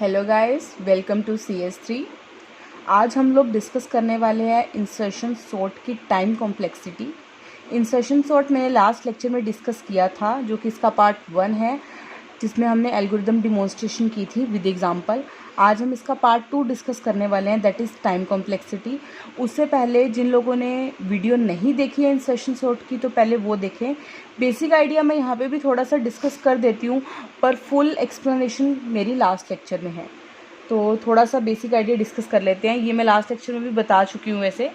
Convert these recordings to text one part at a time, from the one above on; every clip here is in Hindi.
Hello guys, welcome to CS3। आज हम लोग डिस्कस करने वाले हैं इंसर्शन सॉर्ट की टाइम कॉम्प्लेक्सिटी। इंसर्शन सॉर्ट मैंने लास्ट लेक्चर में डिस्कस किया था, जो कि इसका पार्ट 1 है, जिसमें हमने एल्गोरिदम डिमॉन्स्ट्रेशन की थी विद एग्जांपल। आज हम इसका पार्ट 2 डिस्कस करने वाले हैं, दैट इज़ टाइम कॉम्प्लेक्सिटी। उससे पहले जिन लोगों ने वीडियो नहीं देखी है इंसर्शन सॉर्ट की, तो पहले वो देखें। बेसिक आइडिया मैं यहाँ पे भी थोड़ा सा डिस्कस कर देती हूँ, पर फुल एक्सप्लेनेशन मेरी लास्ट लेक्चर में है, तो थोड़ा सा बेसिक आइडिया डिस्कस कर लेते हैं। ये मैं लास्ट लेक्चर में भी बता चुकी हूँ वैसे।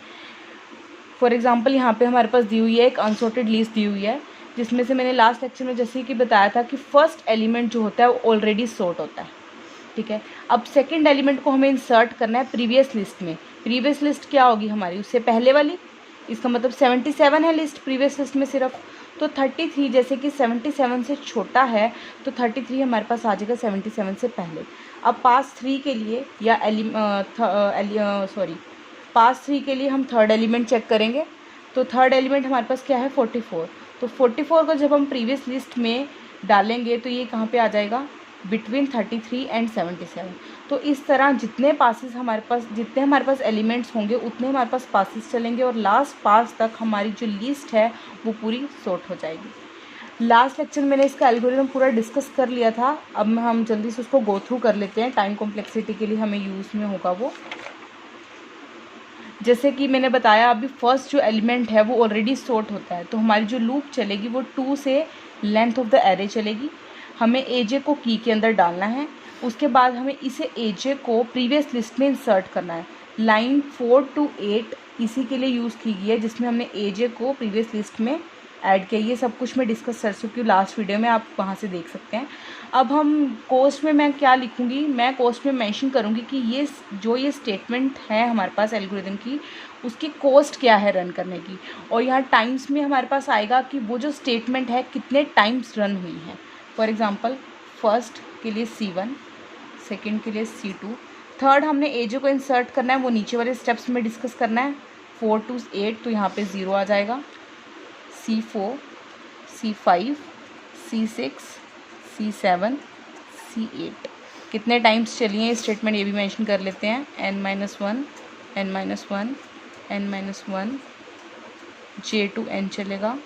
फॉर एग्जांपल यहाँ पे हमारे पास दी हुई है एक अनसॉर्टेड लिस्ट दी हुई है, जिसमें से मैंने लास्ट लेक्चर में जैसे कि बताया था कि फर्स्ट एलिमेंट जो होता है वो ऑलरेडी सॉर्ट होता है, ठीक है। अब सेकंड एलिमेंट को हमें इंसर्ट करना है प्रीवियस लिस्ट में। प्रीवियस लिस्ट क्या होगी हमारी, उससे पहले वाली। इसका मतलब 77 है लिस्ट प्रीवियस लिस्ट में सिर्फ, तो 33 जैसे कि 77 से छोटा है, तो 33 हमारे पास आ जाएगा 77 से पहले। अब पास 3 के लिए या पास 3 के लिए हम थर्ड एलिमेंट चेक करेंगे। तो थर्ड एलिमेंट हमारे पास क्या है, 44। तो 44 को जब हम प्रीवियस लिस्ट में डालेंगे तो ये कहाँ पे आ जाएगा, बिटवीन 33 एंड 77। तो इस तरह जितने हमारे पास एलिमेंट्स होंगे उतने हमारे पास पासेस चलेंगे, और लास्ट पास तक हमारी जो लिस्ट है वो पूरी सॉर्ट हो जाएगी। लास्ट लेक्चर मैंने इसका एल्गोरिथम पूरा डिस्कस कर लिया था। अब हम जल्दी से उसको गो थ्रू कर लेते हैं। टाइम कॉम्प्लेक्सिटी के लिए हमें यूज़ में होगा वो, जैसे कि मैंने बताया अभी, फर्स्ट जो एलिमेंट है वो ऑलरेडी सॉर्ट होता है, तो हमारी जो लूप चलेगी वो 2 से लेंथ ऑफ द एरे चलेगी। हमें एजे को की के अंदर डालना है, उसके बाद हमें इसे एजे को प्रीवियस लिस्ट में इंसर्ट करना है। लाइन 4 to 8 इसी के लिए यूज़ की गई है, जिसमें हमने एजे को प्रीवियस लिस्ट में ऐड किया। ये सब कुछ मैं डिस्कस कर चुकी हूँ लास्ट वीडियो में, आप वहाँ से देख सकते हैं। अब हम कोस्ट में मैं क्या लिखूँगी, मैं कोस्ट में मेंशन करूँगी कि ये स्टेटमेंट है हमारे पास एल्गोरिथम की, उसकी कॉस्ट क्या है रन करने की। और यहाँ टाइम्स में हमारे पास आएगा कि वो जो स्टेटमेंट है कितने टाइम्स रन हुई है। फॉर एग्ज़ाम्पल, फर्स्ट के लिए C1, सेकेंड के लिए C2, थर्ड हमने एजे को इंसर्ट करना है, वो नीचे वाले स्टेप्स में डिस्कस करना है। 4 to 8 तो यहाँ पे 0 आ जाएगा। C4, C5, C6, C7, C8 कितने टाइम्स चली हैं स्टेटमेंट, ये भी मेंशन कर लेते हैं। n-1, n-1, n-1, J to n चलेगा,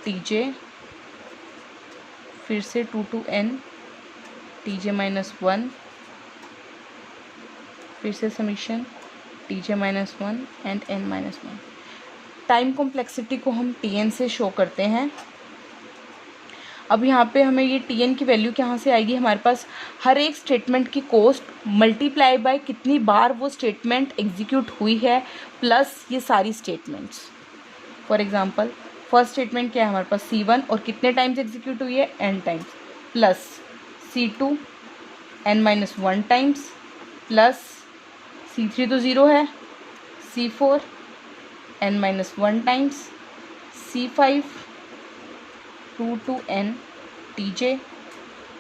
Tj, फिर से 2 to n, Tj-1, फिर से summation Tj-1 and n-1। Time complexity को हम Tn से शो करते हैं। अब यहाँ पे हमें ये Tn की वैल्यू कहाँ से आएगी, हमारे पास हर एक स्टेटमेंट की कॉस्ट मल्टीप्लाई बाय कितनी बार वो स्टेटमेंट एग्जीक्यूट हुई है, प्लस ये सारी statements. For example, first statement क्या है हमारे पास, C1, और कितने टाइम्स एग्जीक्यूट हुई है, n times, plus C2 n-1 times, plus C3 तो 0 है, C4 n-1 times, C5 2 to n Tj,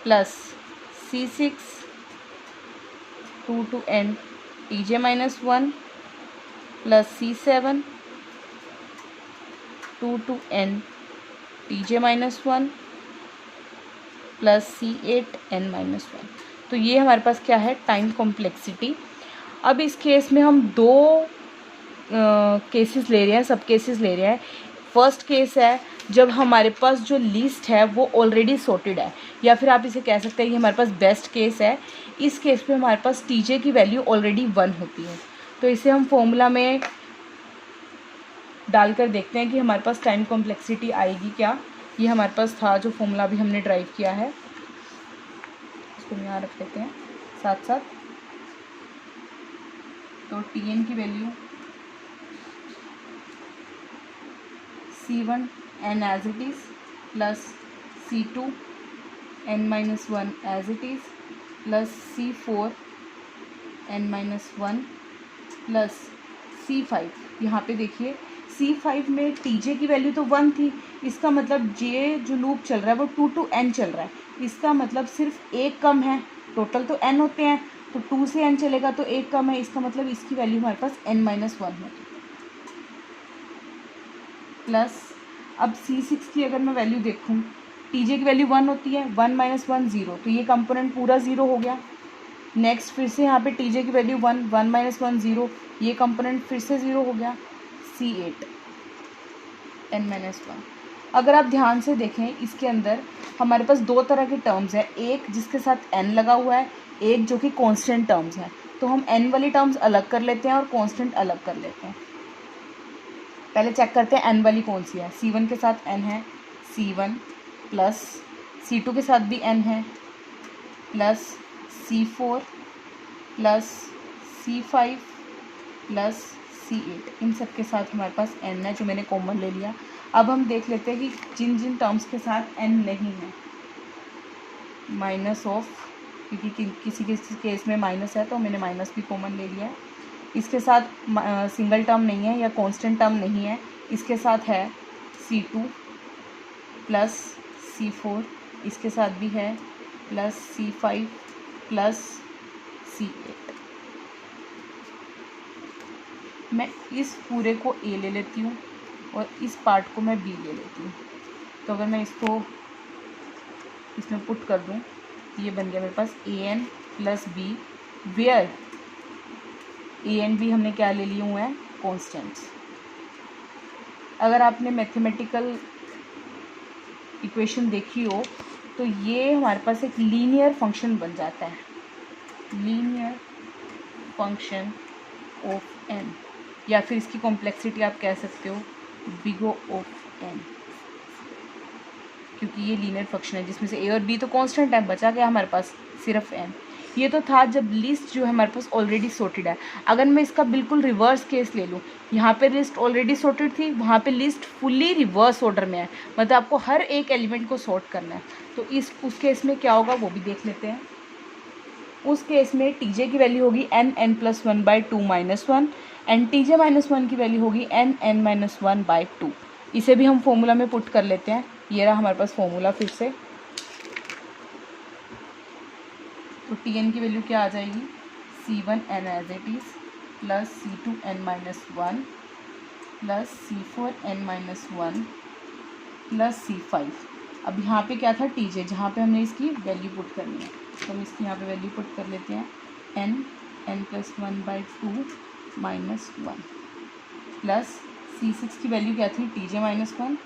plus C6 2 to n Tj-1, plus C7 2 to n Tj-1, plus C8 n-1। तो ये हमारे पास क्या है, टाइम कॉम्प्लेक्सिटी। अब इस केस में हम दो केसेस ले रहे हैं, सब केसेस ले रहे हैं। फर्स्ट केस है जब हमारे पास जो लिस्ट है वो ऑलरेडी सॉर्टेड है, या फिर आप इसे कह सकते हैं कि हमारे पास बेस्ट केस है। इस केस पे हमारे पास Tj की वैल्यू ऑलरेडी 1 होती है। तो इसे हम फॉर्मूला में डालकर देखते हैं कि हमारे पास टाइम कॉम्प्लेक्सिटी आएगी क्या। ये हमारे पास था जो फॉर्मूला भी हमने ड्राइव किया है, इसको यहाँ रख लेते हैं साथ साथ। तो Tn की value C1 n as it is, plus C2 n-1 as it is, plus C4 n-1, plus C5। यहाँ पे देखिए C5 में Tj की वैल्यू तो 1 थी, इसका मतलब J जो लूप चल रहा है वो 2 to n चल रहा है, इसका मतलब सिर्फ एक कम है। टोटल तो n होते हैं, तो 2 से n चलेगा तो एक कम है, इसका मतलब इसकी वैल्यू हमारे पास n-1 होगी। प्लस अब C6 की अगर मैं वैल्यू देखूँ, Tj की वैल्यू 1 होती है, 1 - 1 0, तो ये कंपोनेंट पूरा 0 हो गया। नेक्स्ट फिर से यहाँ पे टीजे की वैल्यू 1, 1 माइनस 1 0, ये कंपोनेंट फिर से 0 हो गया, C8 n माइनस 1। अगर आप ध्यान से देखें इसके अंदर हमारे पास दो तरह के टर्म्स हैं, एक जिसके साथ n लगा हुआ है, एक जो कि कांस्टेंट टर्म्स हैं। तो हम n वाली टर्म्स अलग कर लेते हैं और कांस्टेंट अलग कर लेते हैं। पहले चेक करते हैं n वाली कौन सी है। C1 के साथ n है, C1 प्लस C2 के साथ भी n है, plus C4 plus C5 plus C8, इन सब के साथ हमारे पास n है जो मैंने कॉमन ले लिया। अब हम देख लेते हैं कि जिन जिन टर्म्स के साथ n नहीं है, माइनस ऑफ, क्योंकि किसी किसी केस में माइनस है तो मैंने माइनस भी कॉमन ले लिया है। इसके साथ सिंगल टर्म नहीं है या कांस्टेंट टर्म नहीं है, इसके साथ है C2 प्लस C4, इसके साथ भी है प्लस C5 प्लस C8। मैं इस पूरे को A ले लेती हूँ और इस पार्ट को मैं B ले लेती हूँ। तो अगर मैं इसको इसमें पुट कर दूँ, ये बन गया मेरे पास AN plus B, where A and B हमने क्या ले लिए हुए हैं, कॉन्स्टेंट्स। अगर आपने मैथमेटिकल इक्वेशन देखी हो तो ये हमारे पास एक लीनियर फंक्शन बन जाता है, लीनियर फंक्शन ऑफ n, या फिर इसकी कॉम्प्लेक्सिटी आप कह सकते हो बिग ऑफ n, क्योंकि ये लीनियर फंक्शन है जिसमें से a और b तो कांस्टेंट है, बचा गया हमारे पास सिर्फ n। ये तो था जब लिस्ट जो है हमारे पास ऑलरेडी सॉर्टेड है। अगर मैं इसका बिल्कुल रिवर्स केस ले लूँ, यहाँ पे लिस्ट ऑलरेडी सॉर्टेड थी, वहाँ पे लिस्ट फुल्ली रिवर्स ऑर्डर में है, मतलब आपको हर एक एलिमेंट को सॉर्ट करना है। तो उस केस में क्या होगा वो भी देख लेते हैं। उस केस में टीजे की वैल्यू होगी n plus 1/2 minus 1 and TJ minus 1 की वैल्यू होगी n माइनस 1/2। इसे भी हम फॉर्मूला में पुट कर लेते हैं। ये रहा हमारे पास फॉर्मूला फिर से। तो Tn की वैल्यू क्या आ जाएगी, C1n as it is plus C2n minus 1 plus C4n minus 1 plus C5। अब यहाँ पे क्या था टीजे, जहाँ पे हमने इसकी वैल्यू पुट करनी है, तो हम इसकी यहाँ पे वैल्यू पुट कर लेते हैं n plus 1/2 minus 1 plus C6 की वैल्यू क्या थी, टीजे माइनस 1,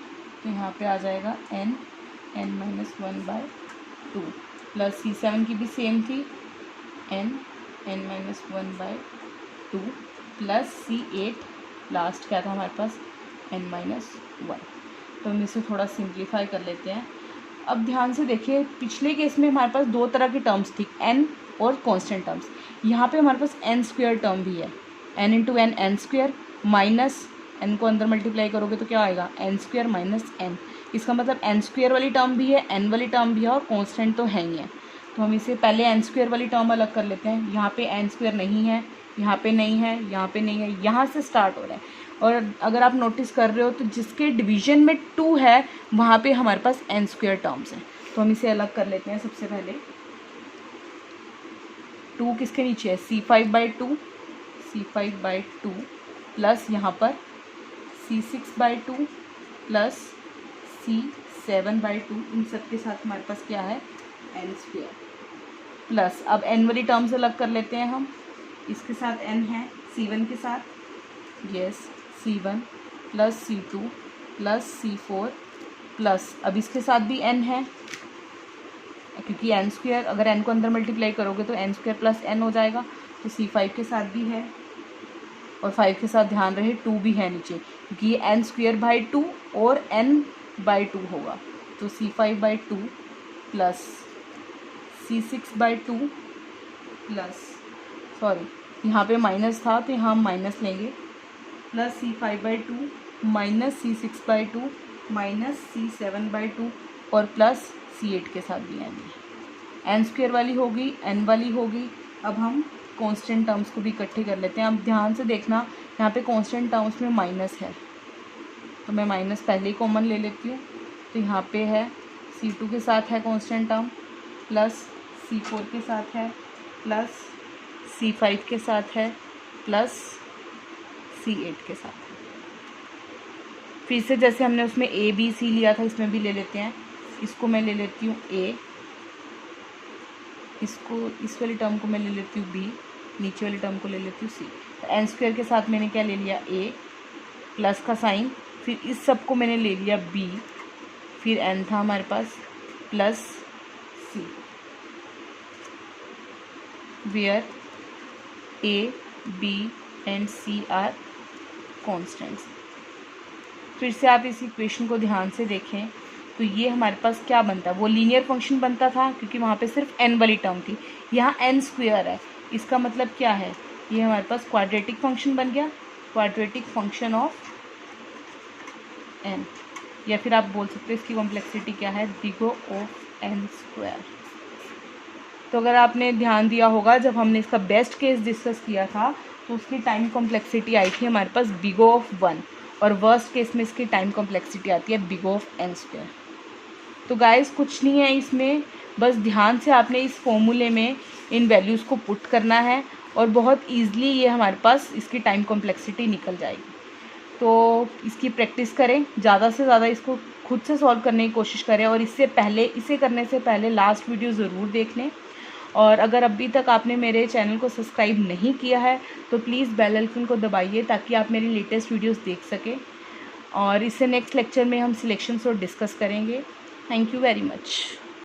तो यहाँ पे आ जाएगा n माइनस 1/2 प्लस C7 की भी सेम थी n minus 1/2 plus C8 last क्या था हमारे पास n माइनस 1। तो हम इसे थोड़ा सिंप्लीफाई कर लेते हैं। अब ध्यान से देखिए, पिछले केस में हमारे पास दो तरह की टर्म्स थी, n और कांस्टेंट टर्म्स। यहाँ पे हमारे पास n² टर्म भी है, n into n n² minus n को अंदर मल्टीप्लाई करोगे तो क्या आएगा n² माइनस n। इसका मतलब n² वाली टर्म भी है, n वाली टर्म भी है और कांस्टेंट तो है ही है। तो हम इसे पहले n² वाली टर्म अलग कर लेते हैं। यहाँ पे n² नहीं है, यहाँ पे नहीं है, यहाँ पे नहीं है, यहाँ से स्टार्ट हो रहा है। और अगर आप नोटिस कर रहे हो तो जिसके डिवीजन में 2 है वहाँ पे हमारे पास n² टर्म्स हैं। तो हम इसे अलग कर लेते हैं। सबसे पहले 2 किसके नीचे है, C5/2 प्लस यहाँ पर C6/2 प्लस C7/2, इन सब के साथ हमारे पास क्या है n² प्लस, अब n वाली टर्म्स अलग कर लेते हैं हम। इसके साथ n है, C1 के साथ yes C1 plus C2 plus C4 plus, अब इसके साथ भी n है, क्योंकि n², अगर n को अंदर मल्टीप्लाई करोगे तो n² प्लस n हो जाएगा। तो C5 के साथ भी है, और 5 के साथ ध्यान रहे 2 भी है नीचे, क्योंकि ये n²/2 और n/2 होगा। तो C5/2 plus C6/2 plus, sorry यहाँ पे माइनस था तो यहाँ हम माइनस लेंगे, plus C5/2 minus C6/2 minus C7/2 और प्लस C8 के साथ भी n² वाली होगी, n वाली होगी। अब हम कांस्टेंट टर्म्स को भी इकट्ठे कर लेते हैं। अब ध्यान से देखना, यहाँ पे कांस्टेंट टर्म्स में माइनस है, तो मैं माइनस पहले ही कॉमन ले लेती हूँ। तो यहाँ पे है C2 के साथ है कांस्टेंट टर्म, प्लस C4 के साथ है, प्लस C5 के साथ है, प्लस C8 के साथ है। फिर से जैसे हमने उसमें A B C लिया था, इसमें भी ले लेते हैं। इसको मैं ले लेती हूँ A, इसको, इस वाली टर्म को मैं ले लेती हूँ b, नीचे वाली टर्म को ले लेती हूँ c। तो एन स्क्वायर के साथ मैंने क्या ले लिया a, प्लस का साइन, फिर इस सब को मैंने ले लिया b, फिर n था हमारे पास plus c, where a, b and c are constants. फिर से आप इस इक्वेशन को ध्यान से देखें तो ये हमारे पास क्या बनता है, वो लीनियर फंक्शन बनता था क्योंकि वहाँ पे सिर्फ n वाली टर्म थी, यहाँ n स्क्वायर है। इसका मतलब क्या है, ये हमारे पास क्वाड्रेटिक फंक्शन बन गया, क्वाड्रेटिक फंक्शन ऑफ n, या फिर आप बोल सकते हो इसकी कॉम्प्लेक्सिटी क्या है, बिगो ऑफ n स्क्वायर। तो अगर आपने ध्यान दिया होगा जब हमने इसका बेस्ट केस डिस्कस किया था तो उसकी टाइम कॉम्प्लेक्सिटी आई थी हमारे पास बिगो ऑफ 1, और वर्स्ट केस में इसकी टाइम कॉम्प्लेक्सिटी आती है बिगो ऑफ n स्क्वायर। तो गाइस कुछ नहीं है इसमें, बस ध्यान से आपने इस फॉर्मूले में इन वैल्यूज़ को पुट करना है और बहुत ईजिली ये हमारे पास इसकी टाइम कॉम्प्लेक्सिटी निकल जाएगी। तो इसकी प्रैक्टिस करें, ज़्यादा से ज़्यादा इसको खुद से सॉल्व करने की कोशिश करें, और इसे करने से पहले लास्ट वीडियो ज़रूर देख लें। और अगर अभी तक आपने मेरे चैनल को सब्सक्राइब नहीं किया है तो प्लीज़ बेल आइकन को दबाइए ताकि आप मेरी लेटेस्ट वीडियोस देख सकें। और इससे नेक्स्ट लेक्चर में हम सिलेक्शंस और डिस्कस करेंगे। Thank you very much.